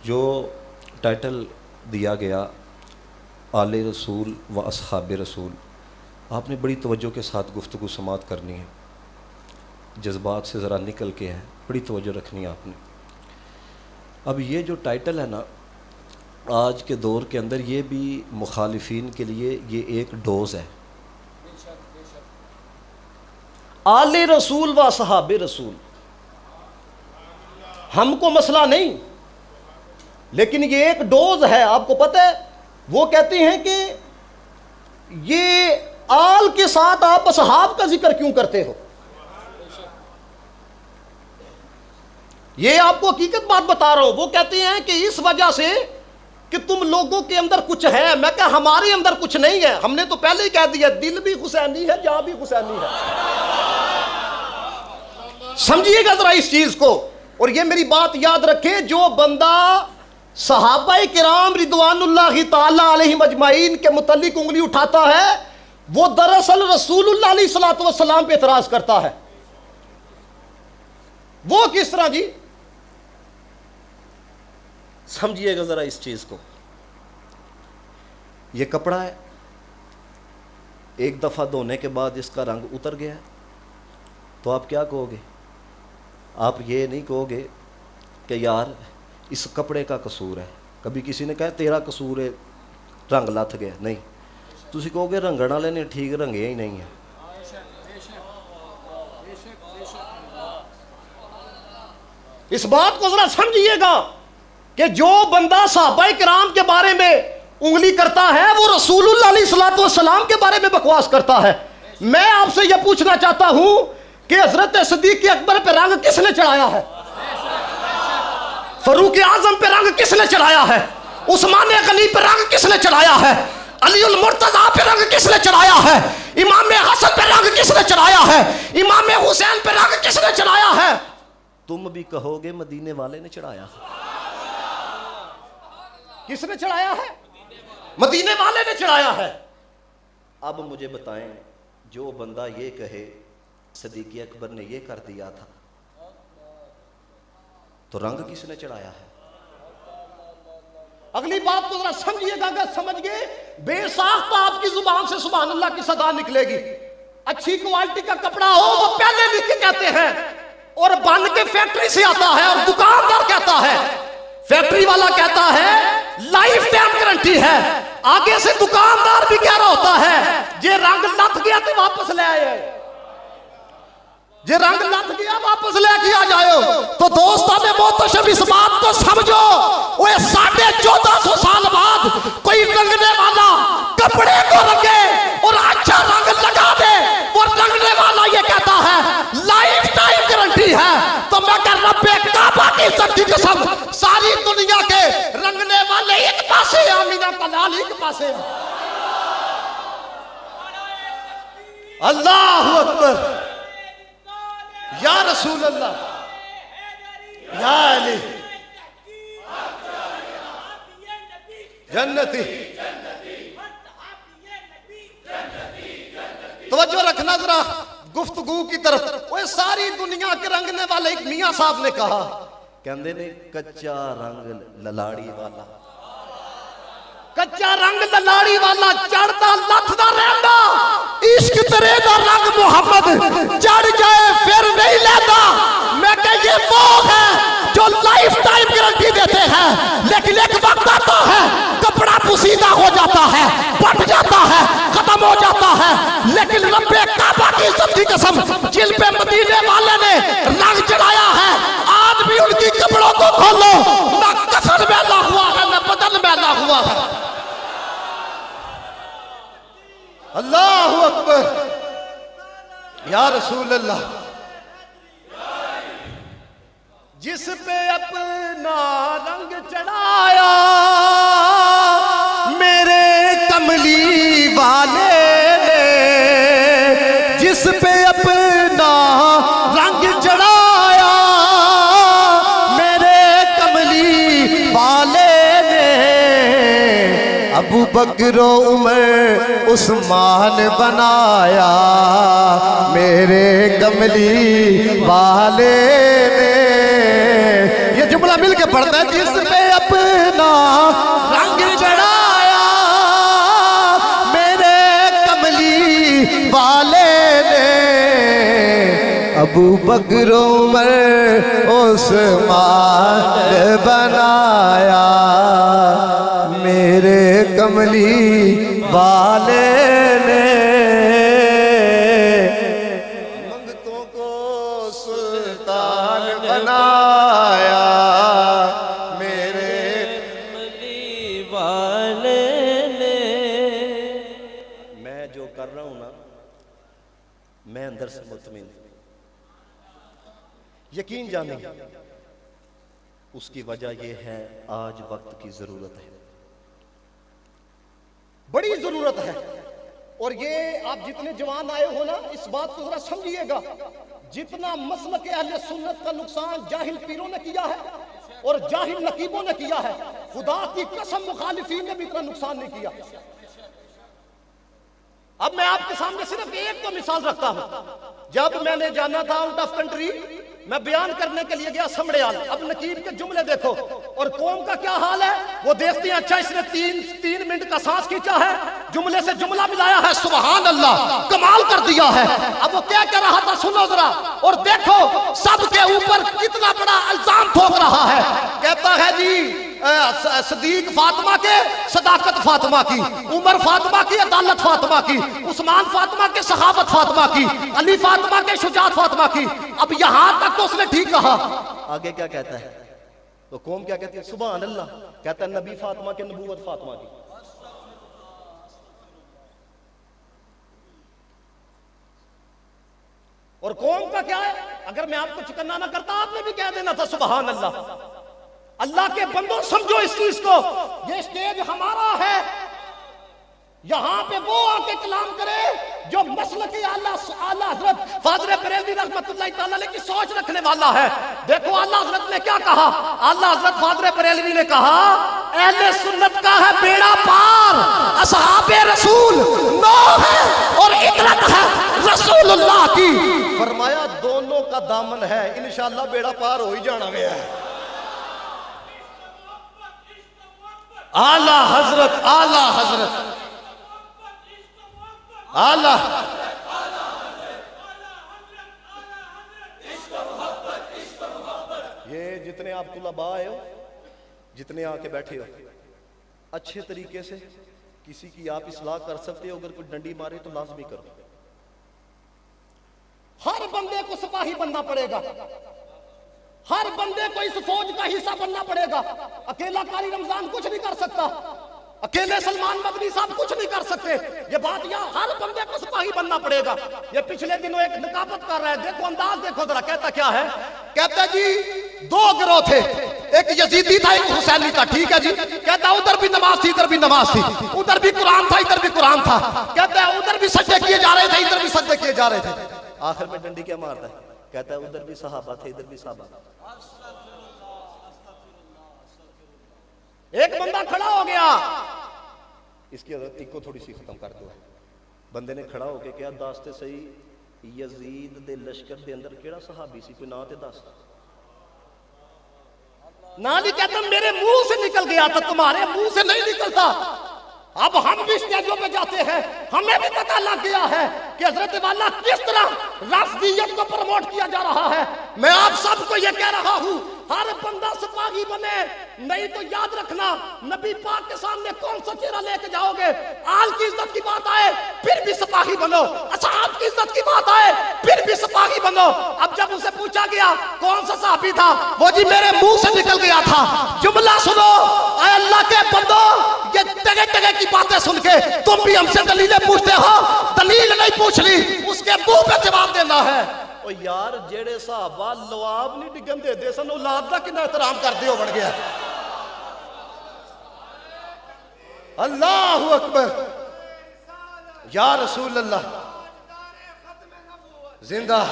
جو ٹائٹل دیا گیا آل رسول و اصحاب رسول، آپ نے بڑی توجہ کے ساتھ گفتگو سماعت کرنی ہے، جذبات سے ذرا نکل کے ہے، بڑی توجہ رکھنی ہے آپ نے۔ اب یہ جو ٹائٹل ہے نا، آج کے دور کے اندر یہ بھی مخالفین کے لیے یہ ایک ڈوز ہے۔ آل رسول و اصحاب رسول، ہم کو مسئلہ نہیں، لیکن یہ ایک ڈوز ہے۔ آپ کو پتہ ہے وہ کہتے ہیں کہ یہ آل کے ساتھ آپ اصحاب کا ذکر کیوں کرتے ہو؟ یہ آپ کو حقیقت بات بتا رہا ہوں۔ وہ کہتے ہیں کہ اس وجہ سے کہ تم لوگوں کے اندر کچھ ہے۔ میں کہا ہمارے اندر کچھ نہیں ہے، ہم نے تو پہلے ہی کہہ دیا دل بھی حسینی ہے، جہاں بھی حسینی ہے۔ سمجھیے گا ذرا اس چیز کو، اور یہ میری بات یاد رکھے، جو بندہ صحابہ کرام رضوان اللہ تعالی علیہم اجمعین کے متعلق انگلی اٹھاتا ہے، وہ دراصل رسول اللہ علیہ الصلوۃ والسلام پہ اعتراض کرتا ہے۔ وہ کس طرح جی؟ سمجھیے گا ذرا اس چیز کو۔ یہ کپڑا ہے، ایک دفعہ دھونے کے بعد اس کا رنگ اتر گیا تو آپ کیا کہو گے؟ آپ یہ نہیں کہو گے کہ یار اس کپڑے کا قصور ہے۔ کبھی کسی نے کہا تیرا قصور ہے رنگ لتھ گیا، نہیں، تسی کہو گے رنگن والے نے ٹھیک رنگے ہی نہیں ہے۔ اس بات کو ذرا سمجھیے گا کہ جو بندہ صحابہ کرام کے بارے میں انگلی کرتا ہے وہ رسول اللہ علیہ الصلوۃ والسلام کے بارے میں بکواس کرتا ہے۔ میں آپ سے یہ پوچھنا چاہتا ہوں کہ حضرت صدیق اکبر پہ رنگ کس نے چڑھایا ہے؟ فاروق اعظم پہ رنگ کس نے چڑھایا ہے؟ عثمان غنی پہ رنگ کس نے چڑھایا ہے؟ علی المرتضیٰ پہ رنگ کس نے چڑھایا ہے؟ امام حسن پہ رنگ کس نے چڑھایا ہے؟ امام حسین پہ رنگ کس نے چڑھایا ہے؟ تم بھی کہو گے مدینے والے نے چڑھایا۔ کس نے چڑھایا ہے؟ مدینے والے نے چڑھایا ہے۔ اب مجھے بتائیں، جو بندہ یہ کہے صدیق اکبر نے یہ کر دیا تھا تو رنگ کس نے چڑھایا ہے؟ اگلی بات کو ذرا سمجھیے گا، اگر سمجھ گئے بے ساختہ آپ کی زبان سے سبحان اللہ کی صدا نکلے گی۔ اچھی کوالٹی کا کپڑا ہو وہ پہلے لکھ کے کہتے ہیں، اور بن کے فیکٹری سے آتا ہے، اور دکاندار کہتا ہے، فیکٹری والا کہتا ہے لائف ٹائم گارنٹی ہے، آگے سے دکاندار بھی کہہ رہا ہوتا ہے یہ رنگ لت گیا تو واپس لے آئے، یہ رنگ لت گیا واپس لے کے آ جائے۔ تو دوستان محتشم اس بات کو سمجھو، وہ 1450 سال بعد کوئی رنگنے والا کپڑے کو رنگے اور اچھا رنگ لگا دے، وہ رنگنے والا یہ کہتا ہے لائف ٹائم گارنٹی ہے، تو میں کہ رب کعبہ کی عزت کی قسم ساری دنیا کے رنگنے والے ایک پاسے، آمینہ کا لال ایک پاسے۔ اللہ اکبر، یا رسول اللہ، یا علی جنتی۔ توجہ رکھنا ذرا گفتگو کی طرف۔ وہ ساری دنیا کے رنگنے والے ایک میاں صاحب نے کہا، کہندے نے کچا رنگ للاڑی والا، کچا رنگ للاڑی والا چڑھتا لتھدا رہندا، عشق تیرے دا رنگ محمد چڑھ جائے پھر نہیں لیتا۔ میں کہ یہ وہ ہے جو لائف ٹائم گارنٹی دیتے ہیں، لیکن ایک وقت آتا ہے کپڑا پوسیدہ ہو جاتا ہے، پھٹ جاتا ہے، ختم ہو جاتا ہے، لیکن رب کعبہ کی عزت کی قسم جن پہ مدینے والے نے رنگ چڑھایا ہے، آج بھی ان کی کپڑوں کو کھولو، نہ کفن میلا ہوا ہے نہ بدن میلا ہوا ہے۔ اللہ اکبر، یا رسول اللہ۔ جس پہ اپنا رنگ چڑھایا میرے کملی والے نے، جس پہ اپنا رنگ چڑھایا میرے کملی والے نے، ابو بکر و عمر عثمان بنایا میرے کملی والے نے۔ یہ جملہ مل کے پڑھتا ہے، جس پہ اپنا ابو بکر عمر عثمان بنایا میرے کملی والے نے منگتوں کو سلطان بنایا میرے کملی والے نے۔ میں جو کر رہا ہوں نا میں اندر سے مطمئن یقین جانیں اس کی وجہ یہ ہے آج وقت کی ضرورت ہے، بڑی ضرورت ہے۔ اور یہ آپ جتنے جوان آئے ہو نا اس بات کو ذرا سمجھیے گا، جتنا مسلک اہل سنت کا نقصان جاہل پیروں نے کیا ہے اور جاہل نقیبوں نے کیا ہے، خدا کی قسم مخالفین نے بھی اتنا نقصان نہیں کیا۔ اب میں آپ کے سامنے صرف ایک تو مثال رکھتا ہوں، جب میں نے جانا تھا آؤٹ آف کنٹری میں بیان کرنے کے لیے گیا سمڑیال، اب نقیب کے جملے دیکھو اور قوم کا کیا حال ہے، وہ دیکھتی ہیں اچھا اس نے تین منٹ کا سانس کھینچا ہے، جملے سے جملہ ملایا ہے، سبحان اللہ کمال کر دیا ہے۔ اب وہ کیا کہہ رہا تھا سنو ذرا اور دیکھو سب کے اوپر کتنا بڑا الزام ٹھوک رہا ہے، کہتا ہے جی صدیق فاطمہ کے صداقت فاطمہ کی، عمر فاطمہ کی عدالت فاطمہ کی، عثمان فاطمہ کے سخاوت فاطمہ کی، علی فاطمہ کے شجاعت فاطمہ کی۔ اب یہاں تک تو اس نے ٹھیک کہا، آگے کیا کہتا ہے تو قوم کیا کہتی ہے سبحان اللہ، کہتا ہے نبی فاطمہ کے نبوت فاطمہ کی۔ اور قوم کا کیا ہے، اگر میں آپ کو چکنا نہ کرتا آپ نے بھی کہہ دینا تھا سبحان اللہ۔ اللہ کے بندوں سمجھو اس چیز کو، یہ اسٹیج ہمارا ہے، یہاں پہ وہ آ کے کلام کرے جو مسلکی اعلیٰ حضرت فاضل بریلوی رحمت اللہ تعالیٰ علیہ کی سوچ رکھنے والا ہے۔ دیکھو اعلیٰ حضرت نے کیا کہا، اعلیٰ حضرت فاضل بریلوی نے کہا اہل سنت کا ہے بیڑا پار، اصحاب رسول نو ہے اور عطرت ہے رسول اللہ کی۔ فرمایا دونوں کا دامن ہے، انشاءاللہ بیڑا پار ہو ہی جانا گیا ہے۔ اعلیٰ حضرت اعلیٰ حضرت اعلیٰ یہ جتنے آپ طلباء آئے ہو، جتنے آ کے بیٹھے ہو، اچھے طریقے سے کسی کی آپ اصلاح کر سکتے ہو، اگر کوئی ڈنڈی مارے تو لازمی کرو۔ ہر بندے کو سپاہی بننا پڑے گا، ہر بندے کو اس فوج کا حصہ بننا پڑے گا۔ اکیلا قاری رمضان کچھ نہیں کر سکتا، اکیلے سلمان مدنی صاحب کچھ نہیں کر سکتے، یہ بات یہاں ہر بندے کو سپاہی بننا پڑے گا۔ یہ پچھلے دنوں ایک نقابت کر رہا ہے، دیکھو انداز دیکھو ذرا، کہتا کیا ہے، کہتا جی دو گروہ تھے، ایک یزیدی تھا ایک حسینی تھا، ٹھیک ہے جی، کہتا ادھر بھی نماز تھی ادھر بھی نماز تھی، ادھر بھی قرآن تھا ادھر بھی قرآن تھا، کہتا ہے ادھر بھی سجدے کیے جا رہے تھے ادھر بھی سجدے کیے جا رہے تھے۔ آخر میں ڈنڈی کیا مارتا ہے، کہتا ہے ادھر بھی صحابہ تھے ادھر بھی صحابہ۔ ایک بندہ کھڑا ہو گیا، اس کی حضرت کو تھوڑی سی ختم کر دو، بندے نے کھڑا ہو کے کیا داستے صحیح یزید دے لشکر دے اندر کیڑا صحابی سی، کوئی نام تے دس۔ نام ہی کہتا میرے منہ سے نکل گیا تھا، تمہارے منہ سے نہیں نکلتا۔ اب ہم بھی اسٹیجوں پہ جاتے ہیں، ہمیں بھی پتہ لگ گیا ہے کہ حضرت والا کس طرح رافضیت کو پروموٹ کیا جا رہا ہے۔ میں آپ سب کو یہ کہہ رہا ہوں ہر بندہ سپاہی بنے، نہیں تو یاد رکھنا نبی پاک کے سامنے کون سا چہرہ لے کے جاؤ گے۔ آل کی عزت کی بات آئے پھر بھی سپاہی بنو، اصحاب کی عزت کی بات آئے پھر بھی سپاہی بنو۔ اب جب اسے پوچھا گیا کون سا صحابی تھا، وہ جی میرے منہ سے نکل گیا تھا۔ جملہ سنو اے اللہ کے بندو، یہ ٹگے ٹگے کی باتیں سن کے تم بھی ہم سے دلیلیں پوچھتے ہو، دلیل نہیں پوچھ لی، اس کے منہ پہ جواب دینا ہے۔ او یار جیڑے صحابہ لواب نہیں ڈگن دے دے سن، اولاد دا کنا احترام کر دیو بڑھ گیا۔ اللہ اکبر، یا رسول اللہ، زندہ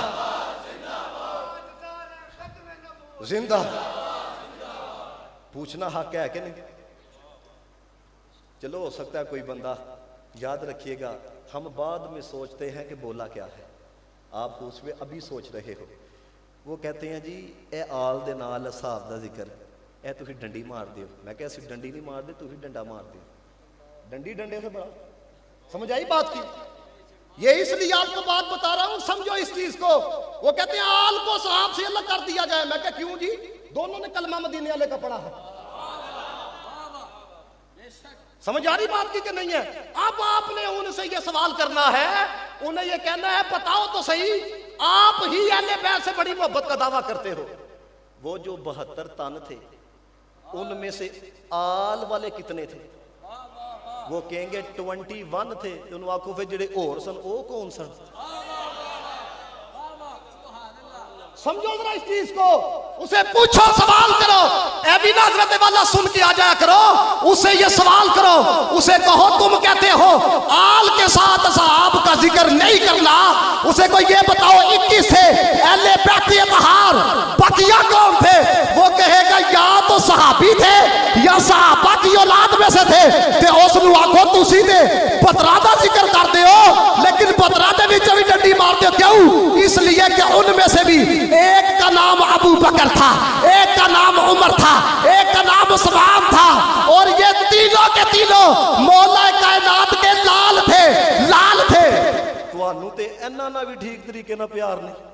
زندہ۔ پوچھنا حق ہے کہ نہیں؟ چلو ہو سکتا ہے کوئی بندہ، یاد رکھیے گا ہم بعد میں سوچتے ہیں کہ بولا کیا ہے، آپ اس میں ابھی سوچ رہے ہو۔ وہ کہتے ہیں جی اے آل دے نال اصحاب دا ذکر، اے تسی ڈنڈی مار دیو۔ میں کہا اسی ڈنڈی نہیں مار دے، تسی ڈنڈا مار دیو۔ ڈنڈی ڈنڈے سے بڑا، سمجھ آئی بات کی؟ یہ اس لیے آپ کو بات بتا رہا ہوں، سمجھو اس چیز کو. وہ کہتے ہیں آل کو صحاب سے الگ کر دیا جائے. میں کہا کیوں جی؟ دونوں نے کلمہ مدینے والے کا پڑھا ہے. سمجھ آ رہی بات کی کہ نہیں ہے؟ اب آپ نے ان سے یہ سوال کرنا ہے، انہیں یہ کہنا ہے بتاؤ تو صحیح، آپ ہی اہل بیت سے بڑی محبت کا دعویٰ کرتے ہو. وہ جو 72 تن تھے ان میں سے آل والے کتنے تھے؟ وہ کہیں گے 21 تھے. انہوں آکھو پھر جڑے اور سن وہ کون سن؟ سمجھو ذرا اس چیز کو. اسے پوچھو، سوال کرو. اے بھی ناظرت والا سن کے آ جایا کرو. اسے یہ سوال کرو، اسے کہو تم کہتے ہو آل کے ساتھ صحاب کا ذکر نہیں کرنا. اسے کو یہ بتاؤ 21 تھے اہل بیت اطہار، بقیہ کون تھے؟ وہ کہے گا یا تو صحابی تھے یا صحابہ کی اولاد میں سے تھے. تے اس نو آکھو تسی تے بدرا دا ذکر کرتے ہو، لیکن بدرا دے وچ بھی ڈنڈی مارتے ہو. کیوں؟ اس لیے کہ ان میں سے بھی ایک کا نام ابو بکر تھا، ایک کا نام عمر تھا، ایک کا نام عثمان تھا، اور یہ تینوں کے تینوں مولا کائنات کے لال تھے، لال تھے. تانوں تے انہاں نال بھی ٹھیک طریقے نال پیار نہیں.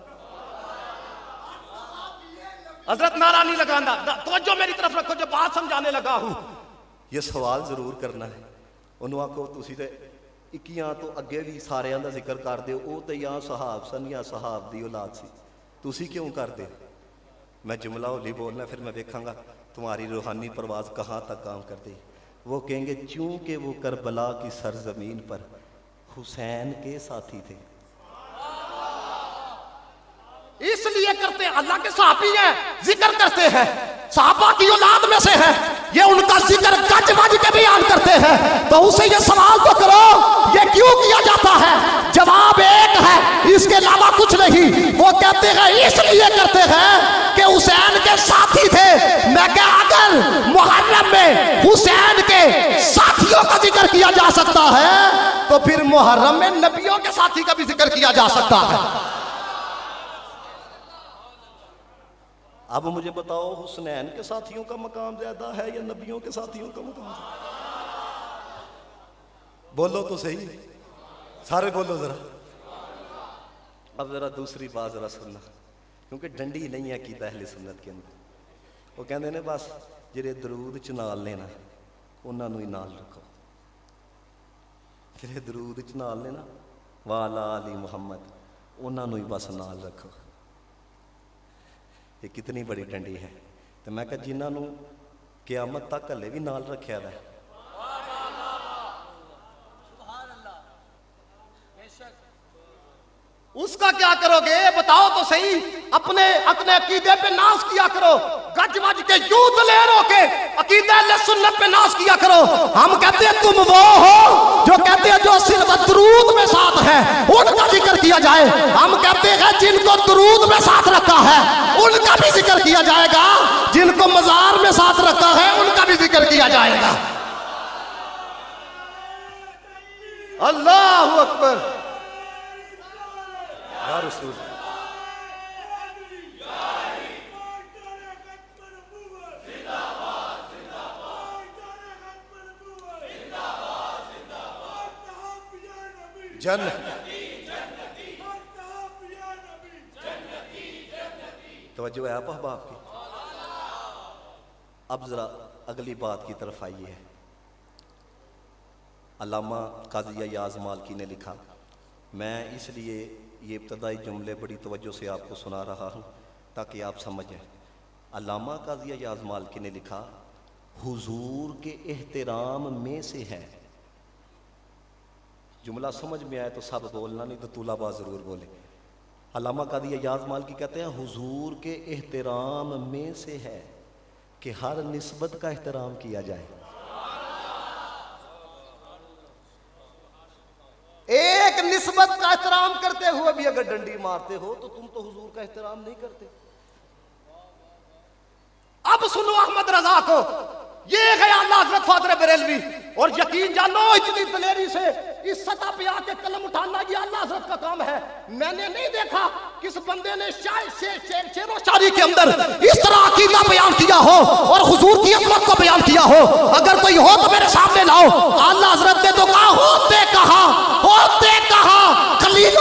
حضرت نعرہ نہیں لگانا. توجہ میری طرف رکھو، جو بات سمجھانے لگا ہوں. یہ سوال ضرور کرنا ہے. انہوں آکھو تسی تے 21 تو اگے بھی سارے دا ذکر کر دے، او تے یا صحاب سن یا صحاب دی اولاد سی، تسی کیوں کر دے؟ میں جملہ ہولی بولنا، پھر میں دیکھاں گا تمہاری روحانی پرواز کہاں تک کام کر دے. وہ کہیں گے چونکہ وہ کربلا کی سرزمین پر حسین کے ساتھی تھے، اس لیے کرتے ہیں. اللہ کے صحابی ہیں، ذکر کرتے ہیں، صحابہ کی اولاد میں سے ہیں، یہ ان کا ذکر گج وج کے بیان کرتے ہیں. تو اسے یہ سوال تو کرو یہ کیوں کیا جاتا ہے؟ جواب ایک ہے، اس کے علاوہ کچھ نہیں. وہ کہتے ہیں اس لیے کرتے ہیں کہ حسین کے ساتھی تھے. میں کہ اگر محرم میں حسین کے ساتھیوں کا ذکر کیا جا سکتا ہے تو پھر محرم میں نبیوں کے ساتھی کا بھی ذکر کیا جا سکتا ہے. اب مجھے بتاؤ حسنین کے ساتھیوں کا مقام زیادہ ہے یا نبیوں کے ساتھیوں کا مقام زیادہ؟ بولو تو صحیح، سارے بولو ذرا. اب ذرا دوسری بات ذرا سننا، کیونکہ ڈنڈی نہیں ہے عقیدہ اہل سنت کے اندر. وہ کہتے ہیں بس جڑے درود چ نال لینا انہاں نوں ہی نال رکھو. جڑے درود چ نال لینا والا علی محمد انہاں نوں ہی بس نال رکھو. یہ کتنی بڑی ڈنڈی ہے. تو میں کہا جنہاں نوں قیامت تک ہلے بھی نال رکھیا ہے. اس کا کیا کرو گے بتاؤ تو صحیح. اپنے عقیدے پہ ناز کیا کرو، گج وج کے یوں دلیر ہو کے عقیدہ اہل سنت پہ ناز کیا کرو. ہم کہتے ہیں تم وہ ہو جو کہتے ہیں جو صرف درود میں ساتھ ہے ان کا ذکر کیا جائے. ہم کہتے ہیں جن کو درود میں ساتھ رکھا ہے ان کا بھی ذکر کیا جائے گا، جن کو مزار میں ساتھ رکھا ہے ان کا بھی ذکر کیا جائے گا. اللہ اکبر یا رسول. توجہ ہے آپ احباب کی. اب ذرا اگلی بات کی طرف آئیے. علامہ قاضی ایاز مالکی نے لکھا، میں اس لیے یہ ابتدائی جملے بڑی توجہ سے آپ کو سنا رہا ہوں تاکہ آپ سمجھیں. علامہ قاضی ایاز مالکی نے لکھا حضور کے احترام میں سے ہے. جملہ سمجھ میں آئے تو سب بولنا، نہیں تو طلباء ضرور بولے. علامہ قاضی ایاز مالکی کہتے ہیں حضور کے احترام میں سے ہے کہ ہر نسبت کا احترام کیا جائے. ایک نسبت کا احترام کرتے ہوئے بھی اگر ڈنڈی مارتے ہو تو تم تو حضور کا احترام نہیں کرتے. اب سنو احمد رضا کو، یہ ہے اللہ حضرت فاضل بریلوی. اور یقین جانو اتنی دلیری سے اس سطح پہ آ کے قلم اٹھانا یہ اللہ حضرت کا کام ہے. میں نے نہیں دیکھا کس بندے نے شعر و شاعری کے اندر اس طرح عقیدہ بیان کیا ہو اور حضور کی عظمت کو بیان کیا ہو. اگر کوئی ہو تو میرے سامنے لاؤ. اللہ حضرت نے تو کہا ہوتے کہا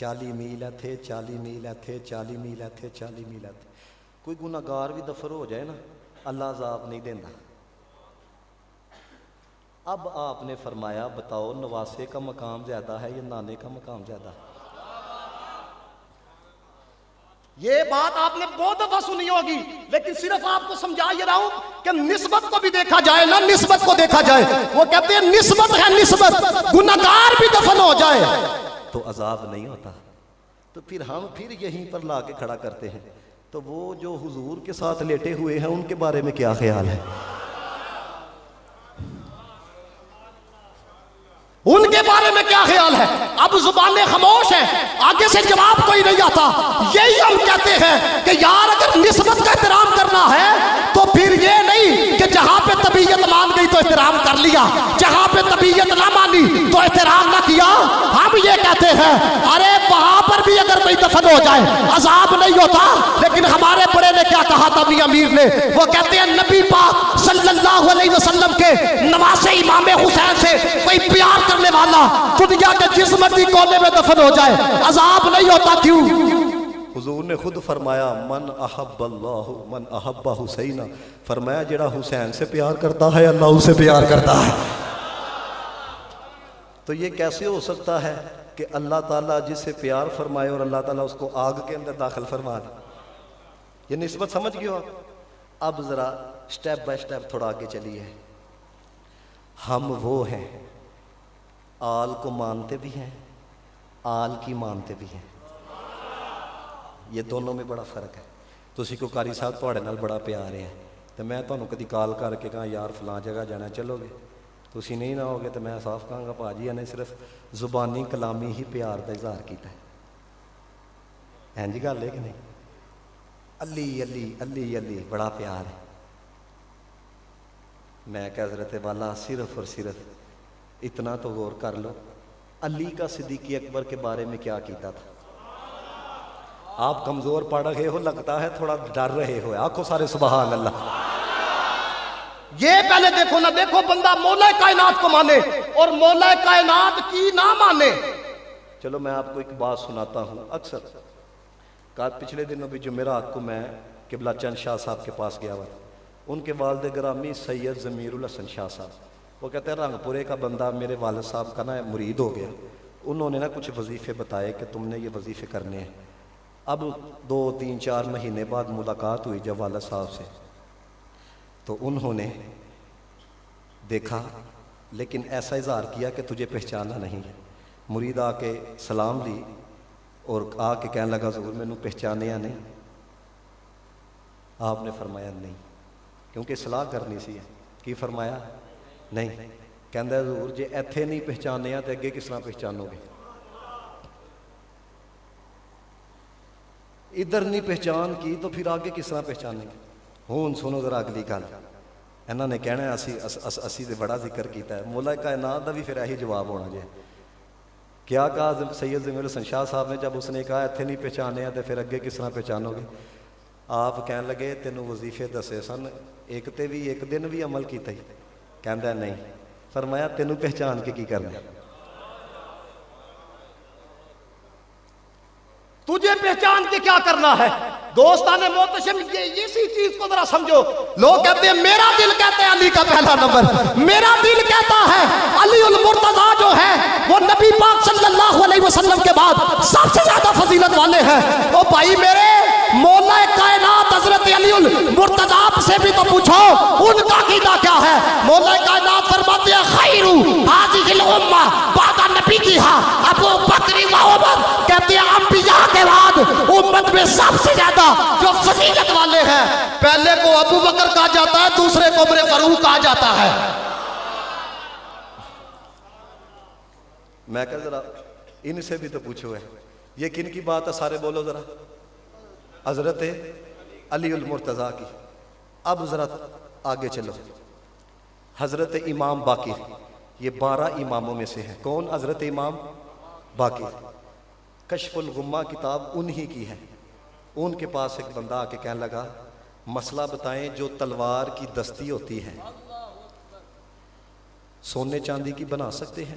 40 میل ਇੱਥੇ 40 میل ਇੱਥੇ 40 میل ਇੱਥੇ 40 میل ਇੱਥੇ کوئی گناہگار بھی دفن ہو جائے نا اللہ عذاب نہیں دینا. اب آپ نے فرمایا بتاؤ نواسے کا مقام زیادہ ہے یا نانے کا مقام زیادہ ہے؟ یہ بات آپ نے بہت دفعہ سنی ہوگی، لیکن صرف آپ کو سمجھا یہ رہا ہوں کہ نسبت کو بھی دیکھا جائے نا، نسبت کو دیکھا جائے. وہ کہتے ہیں نسبت ہے نسبت، گناہگار بھی دفن ہو جائے تو عذاب نہیں ہوتا. تو پھر ہم پھر یہیں پر لا کے کھڑا کرتے ہیں. تو وہ جو حضور کے ساتھ لیٹے ہوئے ہیں ان کے بارے میں کیا خیال ہے؟ ان کے بارے میں کیا خیال ہے؟ اب زبانیں خاموش ہیں، آگے سے جواب کوئی نہیں آتا. یہی ہم کہتے ہیں کہ یار اگر نسبت کا احترام کرنا ہے تو پھر یہ نہیں کہ جہاں پہ طبیعت مان گئی تو احترام کر لیا، جہاں پہ طبیعت نہ مانی تو احترام نہ کیا. ہم یہ کہتے ہیں ارے وہاں پر بھی اگر کوئی دفن ہو جائے عذاب نہیں ہوتا. لیکن ہمارے بڑے نے کیا کہا تھا میاں میر نے؟ وہ کہتے ہیں نبی پاک صلی اللہ علیہ وسلم کے نواسے امام حسین سے کوئی پیار کرنے والا دنیا کے جس مرضی کونے میں دفن ہو جائے عذاب نہیں ہوتا. کیوں؟ حضور نے خود فرمایا من احب اللہ من احب حسین، فرمایا جڑا حسین سے پیار کرتا ہے اللہ اسے پیار کرتا ہے. تو یہ کیسے ہو سکتا ہے کہ اللہ تعالیٰ جس سے پیار فرمائے اور اللہ تعالیٰ اس کو آگ کے اندر داخل فرما دے؟ یہ نسبت سمجھ گئے ہو؟ اب ذرا سٹیپ بائی سٹیپ تھوڑا آگے چلیے. ہم وہ ہیں آل کو مانتے بھی ہیں آل کی مانتے بھی ہیں. یہ دونوں میں بڑا فرق ہے. تسی کو قاری صاحب تواڈے نال بڑا پیار ہے تو میں تانوں کدی کال کر کے کہاں یار فلاں جگہ جانا چلو گے، تسی نہیں نہ ہوگے تو میں صاف کہاں گا پا جی نے صرف زبانی کلامی ہی پیار کا اظہار کیتا ہے. ہیں جی گل ہے کہ نہیں؟ علی علی علی علی بڑا پیار ہے. میں کہ حضرت والا صرف اور صرف اتنا تو غور کر لو علی کا صدیق اکبر کے بارے میں کیا کیتا تھا. آپ کمزور پڑ رہے ہو، لگتا ہے تھوڑا ڈر رہے ہو. آنکھوں سارے سبحان اللہ. یہ پہلے دیکھو نہ دیکھو بندہ مولا کائنات کو مانے اور مولا کائنات کی نہ مانے. چلو میں آپ کو ایک بات سناتا ہوں. اکثر پچھلے دنوں بھی جمعرات کو میں قبلہ چند شاہ صاحب کے پاس گیا ہوا تھا. ان کے والد گرامی سید ضمیر الحسن شاہ صاحب، وہ کہتے ہیں رنگ پورے کا بندہ میرے والد صاحب کا نا مرید ہو گیا. انہوں نے نا کچھ وظیفے بتائے کہ تم نے یہ وظیفے کرنے ہیں. اب 2 3 4 مہینے بعد ملاقات ہوئی جب والد صاحب سے، تو انہوں نے دیکھا لیکن ایسا اظہار کیا کہ تجھے پہچانا نہیں ہے. مرید آ کے سلام لی اور آ کے کہنے لگا ضرور میں نے پہچانیا نہیں. آپ نے فرمایا نہیں، کیونکہ اصلاح کرنی سی ہے. کی فرمایا؟ نہیں. کہندا ہے حضور جے ایتھے نہیں پہچانیا تو اگے کس طرح پہچانو گے؟ ادھر نہیں پہچان کی تو پھر آگے کس طرح پہچانیں گے؟ ہون سنو ذرا اگلی گل. انہوں نے کہنا ہے اسی سے بڑا ذکر کیتا ہے. مولا کائنات دا بھی پھر یہی جواب ہونا جائے. کیا کہا سید ضمیر الحسن شاہ صاحب نے جب اس نے کہا ایتھے نہیں پہچانیا تو پھر اگے کس طرح پہچانو گے؟ آپ کہنے لگے تینوں وظیفے دسے سن، ایک تے بھی ایک دن بھی عمل کیتا ہی؟ کہندا نہیں. فرمایا تینوں پہچان کے کی کرنا؟ تجھے پہچان کے کیا کرنا ہے؟ دوستان محتشم یہ اسی چیز کو ذرا سمجھو. لوگ کہتے ہیں میرا دل کہتا ہے علی کا پہلا نمبر، میرا دل کہتا ہے علی المرتضیٰ جو ہے وہ نبی پاک صلی اللہ علیہ وسلم کے بعد سب سے زیادہ فضیلت والے ہیں. او بھائی میرے مولا کائنات حضرت علی المرتضیٰ سے بھی تو پوچھو ان کا عقیدہ کیا ہے. مولا کائنات فرماتے ہیں خیر ہذہ الامہ بعد نبی کی ابو بکر و عمر. کہتے ہیں انبیاء کے بعد امت میں سب سے زیادہ جو فضیلت والے ہیں پہلے کو ابو بکر کہا جاتا ہے، دوسرے کو عمر فاروق کہا جاتا ہے. میں کہا ذرا ان سے بھی تو پوچھو ہے یہ کن کی بات ہے؟ سارے بولو ذرا. حضرت علی المرتضیٰ کی. اب ذرا آگے چلو. حضرت امام باقر، یہ 12 اماموں میں سے ہے. کون؟ حضرت امام باقر. کشف الغمہ کتاب انہی کی ہے. ان کے پاس ایک بندہ آ کے کہنے لگا مسئلہ بتائیں جو تلوار کی دستی ہوتی ہے سونے چاندی کی بنا سکتے ہیں؟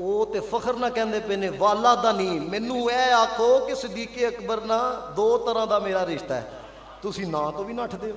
ਉਹ ਤੇ ਫਖਰ ਨਾ ਕਹਿੰਦੇ ਪਏ ਨੇ ਵਾਲਾ ਦਾ ਨਹੀਂ, ਮੈਨੂੰ ਇਹ ਆਖੋ ਕਿ ਸਿੱਦੀਕ ਅਕਬਰ ਨਾਲ 2 ਤਰ੍ਹਾਂ ਦਾ ਮੇਰਾ ਰਿਸ਼ਤਾ ਹੈ, ਤੁਸੀਂ ਨਾਂ ਤੋਂ ਵੀ ਨੱਠਦੇ ਹੋ।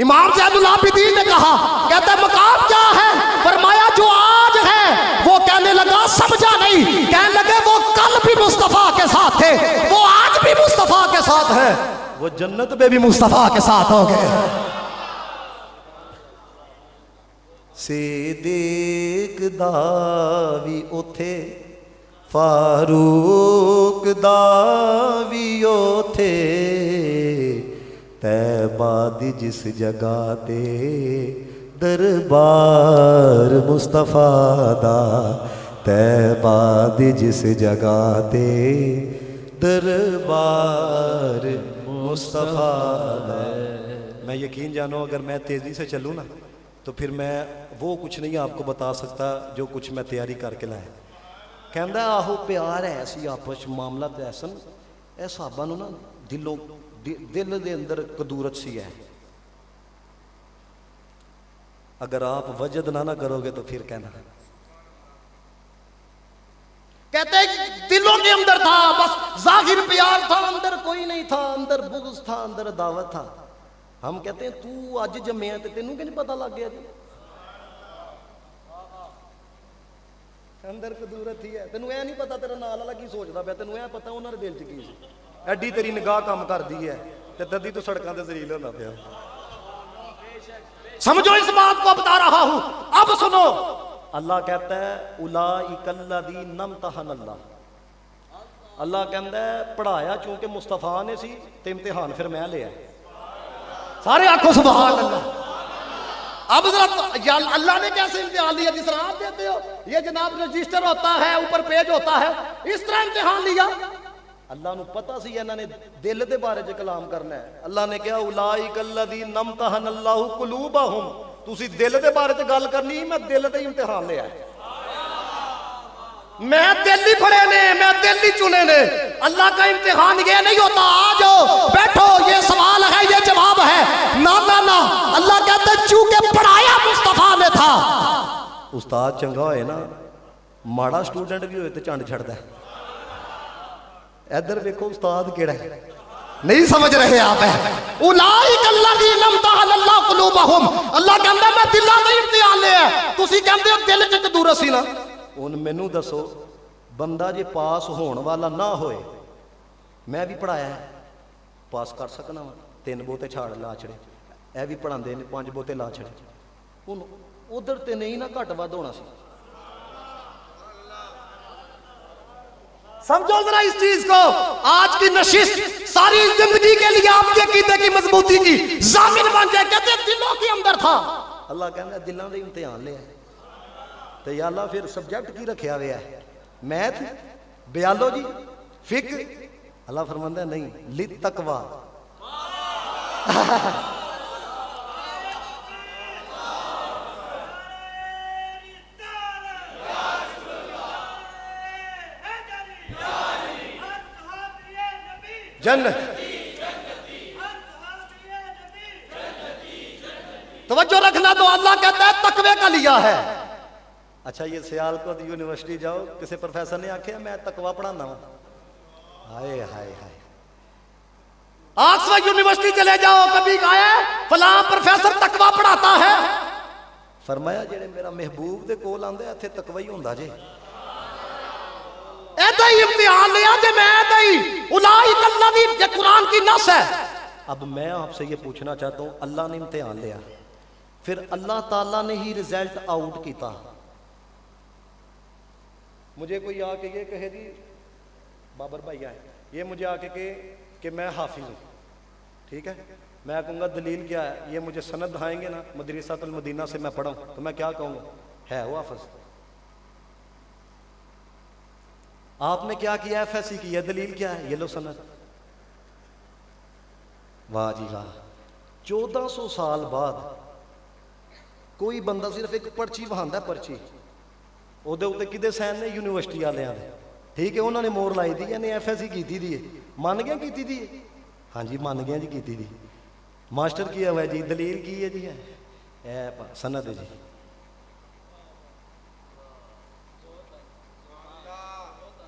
امام زین العابدین نے کہا، کہتا ہے مقام کیا ہے؟ فرمایا جو آج ہے وہ کہنے لگا سمجھا نہیں، کہنے لگے وہ کل بھی مصطفیٰ کے ساتھ تھے، وہ آج بھی مصطفیٰ کے ساتھ ہے، وہ جنت میں بھی مصطفیٰ کے ساتھ ہو گئے۔ صدیق دا وی اوتھے فاروق دا وی اوتھے طیبہ دی جس جگہ تے دربار مصطفیٰ دا، طیبہ دی جس جگہ تے دربار مصطفیٰ دا۔ میں یقین جانو اگر میں تیزی سے چلوں نا تو پھر میں وہ کچھ نہیں آپ کو بتا سکتا جو کچھ میں تیاری کر کے لایا۔ کہندا آہو پیار ہے سی آپس معاملہ تے ایسن اے صحابہ نو نا دل دے اندر قدورت سی ہے، اگر آپ وجد نہ کرو گے تو پھر کہنا۔ کہتے ہیں دلوں کے اندر تھا، بس ظاہر پیار تھا، اندر کوئی نہیں تھا، اندر بغض تھا، اندر عداوت تھا۔ ہم کہتے ہیں تو اج جمعہ تے تینوں کہ نہیں پتہ لگ گیا جی اندر قدورت ہی ہے، تینوں اے نہیں پتا تیرا نال والا کی سوچدا پیا، تینوں اے پتا انہاں دے دل چ کی سی، ایڈی تیری نگاہ کام کردی ہے تے ددی تو سڑکاں تے ذلیل ہوندا پیا۔ سمجھو اس بات کو بتا رہا ہوں، اب سنو، اللہ کہتا ہے اولئک الذین امتحن اللہ، اللہ کہندا ہے پڑھایا چونکہ مصطفیٰ نے سی تے امتحان پھر میں لیا۔ سارے آنکھوں سبحان اللہ۔ اب ذرا اللہ نے کیسے امتحان لیا؟ جس طرح آپ دیتے ہو یہ جناب رجسٹر ہوتا ہے، اوپر پیج ہوتا ہے، اس طرح امتحان لیا۔ اللہ نو پتہ سی انہاں نے دل دے بارے چ کلام کرنا ہے۔ اللہ نے کہا اولئک الذین امتحن اللہ قلوبہم، تسی دل دے بارے چ گل کرنی، میں دل دے امتحان لیا ہے، میں دل ہی پڑے نے، میں دل ہی چنے نے۔ اللہ کا امتحان یہ نہیں ہوتا آ جاؤ بیٹھو یہ سوال ہے یہ جواب ہے، نہ نہ نہ، اللہ کہتا ہے چونکہ پڑھایا مصطفیٰ نے تھا۔ استاد چنگا ہوئے نا ماڑا سٹوڈنٹ بھی ہوئے تو چنڈ چھڑدا ہے۔ ادھر دیکھو استاد کیڑا ہے، نہیں سمجھ رہے آپ ہیں؟ اولئک الذین امتحن اللہ قلوبہم، اللہ کہتا ہے میں دلاں دا امتحان لیا ہے، تسی کہندے ہو دل چ قدورت سی نا۔ ہن مینوں دسو بندہ جے پاس ہون والا نہ ہوئے، میں بھی پڑھایا ہے، پاس کر سکنا وا، 3 بوتے چھاڑ لا چھڑے، اے بھی پڑھاندے نے 5 بوتے لا چھڑے، ہن ادھر تے نہیں نہ گھٹ ود ہونا سی۔ سمجھو ذرا اس چیز کو، آج کی نشست ساری زندگی کے لیے آپ کے عقیدے کی مضبوطی کی ضامن بن جائے۔ کہتے ہیں دلوں کے اندر تھا، اللہ کہنا دلاں دے امتحان لیا ہے، تو یا اللہ پھر سبجیکٹ کی رکھیا ہوا ہے؟ میتھ، بیالوجی، فقہ؟ اللہ فرماندا ہے نہیں، للتقوی۔ جنت توجہ رکھنا، تو اللہ کہتا ہے تقوی کا لیا ہے۔ اچھا یہ سیالکوٹ یونیورسٹی جاؤ، کسی پروفیسر نے آکھیا میں تقوی پڑھانا ہوں، ہائے ہائے ہائے۔ آکسفورڈ یونیورسٹی چلے جاؤ، کبھی کہا ہے فلاں پروفیسر تقوی پڑھاتا ہے، فرمایا جڑے میرا محبوب دے کول آندے ایتھے تقوی ہی ہوندا جے۔ ایدہ ہی امتحان لیا جے میں ایدہ ہی اولئک الذین، یہ قرآن کی نص ہے۔ اب میں آپ سے یہ پوچھنا چاہتا ہوں، اللہ نے امتحان لیا، پھر اللہ تعالیٰ نے ہی رزلٹ آؤٹ کیتا۔ مجھے کوئی آ کے یہ کہے جی بابر بھائی آئے، یہ مجھے آ کے کہے کہ میں حافظ ہوں، ٹھیک ہے، میں کہوں گا دلیل کیا ہے، یہ مجھے سند دکھائیں گے نا مدرسۃ المدینہ سے میں پڑھوں تو میں کیا کہوں گا؟ ہے وہ حافظ۔ آپ نے کیا کیا؟ ایف ایس سی کی ہے، دلیل کیا ہے؟ یہ لو سند۔ واہ جی واہ، 1400 سال بعد کوئی بندہ صرف ایک پرچی وہاندا ہے، پرچی وہ کدے سین نے؟ یونیورسٹی والے نے، ٹھیک ہے، انہوں نے مور لائی دی، یعنی ایف ایس سی کیتی دی ہے، مان گیا کیتی دی ہے؟ ہاں جی مان گیا جی کیتی دی۔ ماسٹر کیا ہوا ہے جی، دلیل کی ہے جی، ہے سند ہے جی۔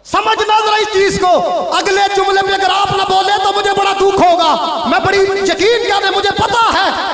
سمجھنا ذرا اس چیز کو، اگلے جملے میں اگر آپ نہ بولے تو مجھے بڑا دکھ ہوگا، میں بڑی یقین کرنے، مجھے پتا ہے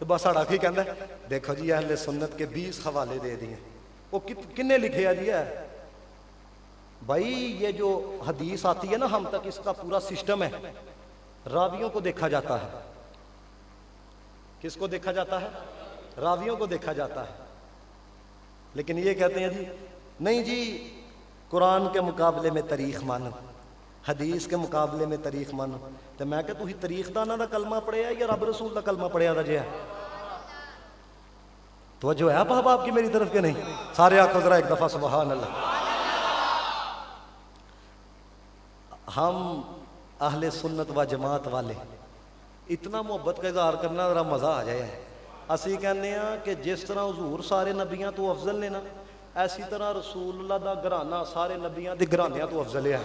تو بس ساڑا کی کہندا ہے دیکھو جی اہل سنت کے 20 حوالے دے دیے. وہ کنے لکھے ہے جی ہے بھائی یہ جو حدیث آتی ہے نا ہم تک اس کا پورا سسٹم ہے. راویوں کو دیکھا جاتا ہے. کس کو دیکھا جاتا ہے؟ راویوں کو دیکھا جاتا ہے. لیکن یہ کہتے ہیں جی نہیں جی قرآن کے مقابلے میں تاریخ مانو, حدیث کے مقابلے میں تاریخ مانو. تو میں کہ تھی تاریخ دانا دا کلمہ پڑھیا یا رب رسول دا کلمہ پڑھیا دا جی ہے؟ توجہ ہے آپ کی میری طرف کے نہیں؟ سارے آنکھوں ذرا ایک دفعہ سبحان اللہ. ہم اہل سنت و جماعت والے اتنا محبت کا اظہار کرنا ذرا مزہ آ جائے. اسی کہنے ہیں کہ جس طرح حضور سارے نبیاں تو افضل نے نا, ایسی طرح رسول اللہ دا گھرانہ سارے نبیاں دے گھرانیاں تو افضل ہے.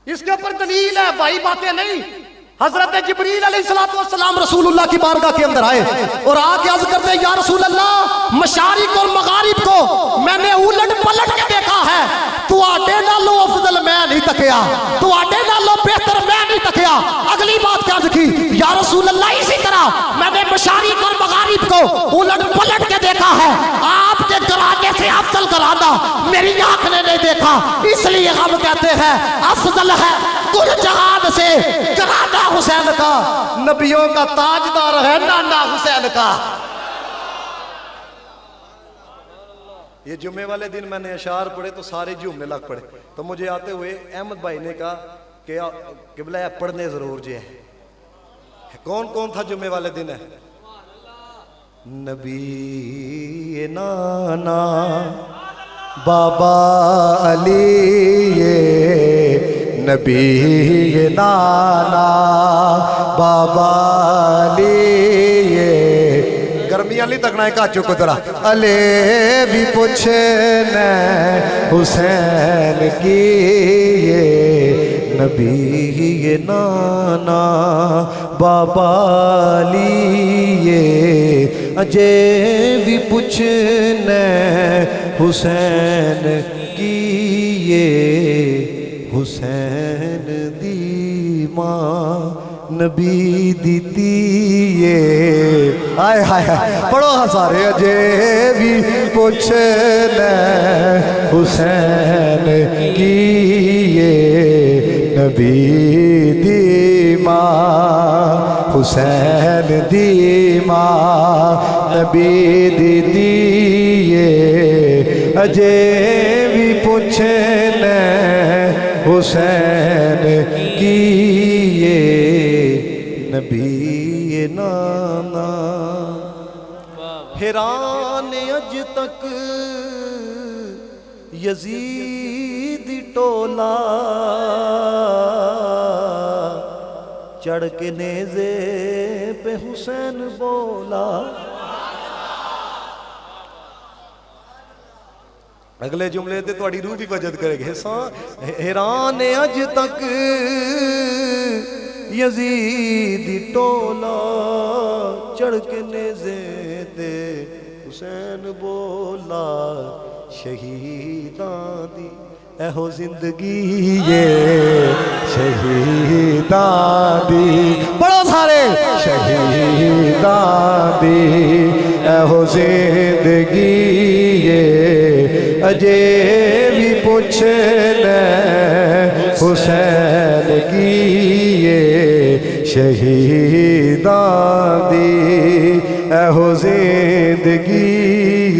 اس کے اوپر دلیل ہے بھائی, باتیں نہیں. حضرت جبریل علیہ السلام رسول اللہ کی بارگاہ کے اندر آئے اور آ کے عرض کرتے یا رسول اللہ مشارق اور مغارب کو میں نے الٹ پلٹ کے دیکھا ہے, تو آڈے نالو افضل میں نہیں تکیا, تو آڈے نالو بہتر میں نہیں تکیا. اگلی بات کیا کی یا رسول اللہ اسی طرح میں نے مشارق اور مغارب کو الٹ پلٹ کے دیکھا ہے, آپ کے گھرانے سے افضل گھرانہ میری آنکھ نے نہیں دیکھا, اس لیے ہم کہتے ہیں افضل ہے کل جہان سے گھرانہ حسین کا, نبیوں کا تاجدار ہے نانا حسین کا. یہ جمعے والے دن میں نے اشعار پڑھے تو سارے جھومنے لگ پڑے. تو مجھے آتے ہوئے احمد بھائی نے کہا کہ قبلہ پڑھنے ضرور جی ہے. کون کون تھا جمعے والے دن ہے؟ نبی نانا بابا علی, نبی نانا بابا علی, گرمی علی تکنا ہے کاچو کو ذرا علی بھی پوچھنا حسین کی, نبی نانا بابا علی, اجے بھی پوچھنا حسین کی, حسین دی ماں نبی دیتی ہے. آئے ہائے پڑھو سارے اجے بھی پوچھنا حسین کی, نبی دی ماں حسین دی ماں نبی دیتی ہے, اجے بھی پوچھنا حسین کی, نبی نانا. حیران اج تک یزید ٹولا, چڑھ کے نیزے پہ حسین بولا. اگلے جملے تے تھوڑی روح بھی وجد کرے گے. حیران اج تک یزیدی ٹولا, چڑھ کے نیزے تے حسین بولا, شہیداں دی اہو زندگی یہ, شہیداں دی بڑو سارے شہیداں دی اہو زندگی یہ, اجے بھی پوچھنا حسین کی, شہیداں دی اہو زندگی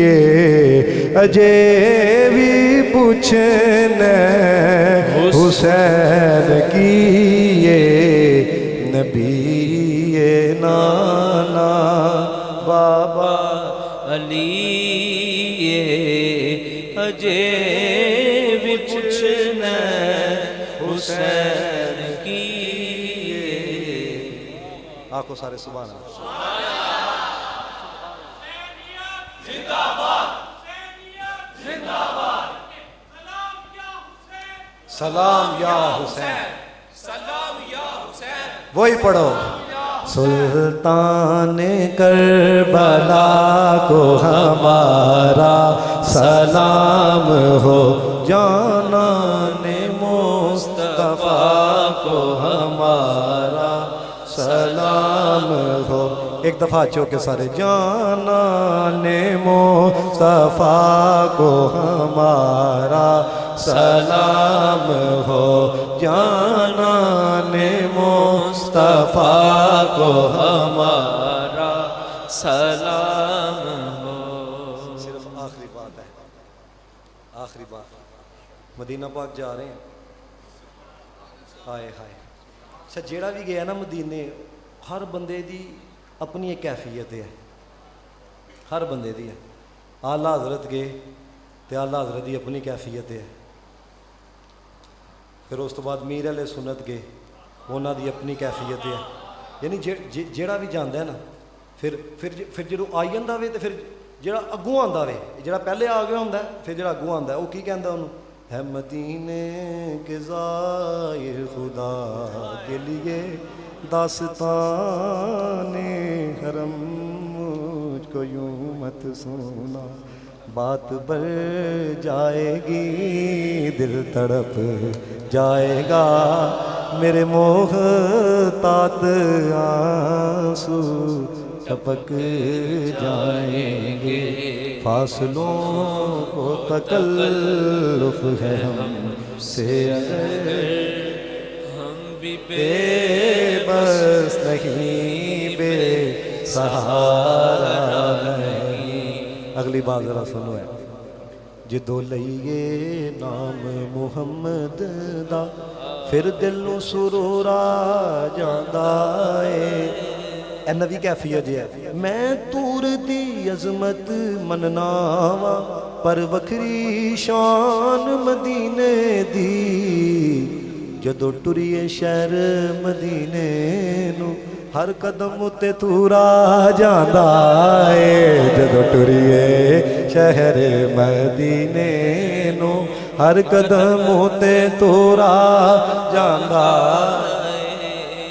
یہ, اجے بھی پوچھنا حسین کی, نبی نانا بابا علی, اجے بھی پوچھنا حسین کی. آنکھوں سارے سبحان اللہ. سلام یا حسین, سلام یا حسین, وہی پڑھو. سلطان کربلا کو ہمارا سلام ہو, جانان مصطفیٰ کو ہمارا ہو. ایک دفعہ چوکے سارے جانان مصطفیٰ کو ہمارا سلام ہو. جانان مصطفیٰ کو ہمارا سلام ہو. صرف آخری بات ہے, آخری بات. مدینہ پاک جا رہے ہیں, ہائے ہائے. اچھا جیڑا بھی گیا نا مدینے, ہر بندے دی اپنی ایک کیفیت ہے, ہر بندے دی ہے. آلہ حضرت گئے تو آلہ حضرت دی اپنی کیفیت ہے. پھر اس تو بعد میر علیہ سنت گئے, انہاں دی اپنی کیفیت ہے. یعنی جیڑا بھی جاندا ہے نا, پھر جدوں آئی جاندا وے تے پھر جیڑا اگوں آندا وے, جیڑا پہلے آ گیا ہوندا ہے, پھر جیڑا اگوں آندا ہے وہ کی کہندا انہوں, ہے مدینے کے زائر خدا کے لیے داستان حرم مجھ کو یوں مت سونا, بات بڑھ جائے گی دل تڑپ جائے گا, میرے محتاط آنسو ٹپک جائیں گے, فاصلوں کو تکلف ہے ہم سے اگر ہم بھی بے بس نہیں, بے سہارا نہیں. اگلی بات ذرا سنو ہے. جدو لئیے نام محمد دا پھر دل نو سرور آ جاندا اے. اے نبی کیفیت ہے. میں تور دی عظمت مننا وا پر وکھری شان مدینے دی, جدو ٹریے شہر مدینے نو ہر قدم اتے تورا جاندا اے. جدو ٹریے شہر مدینے نو ہر قدم اتے تورا جاندا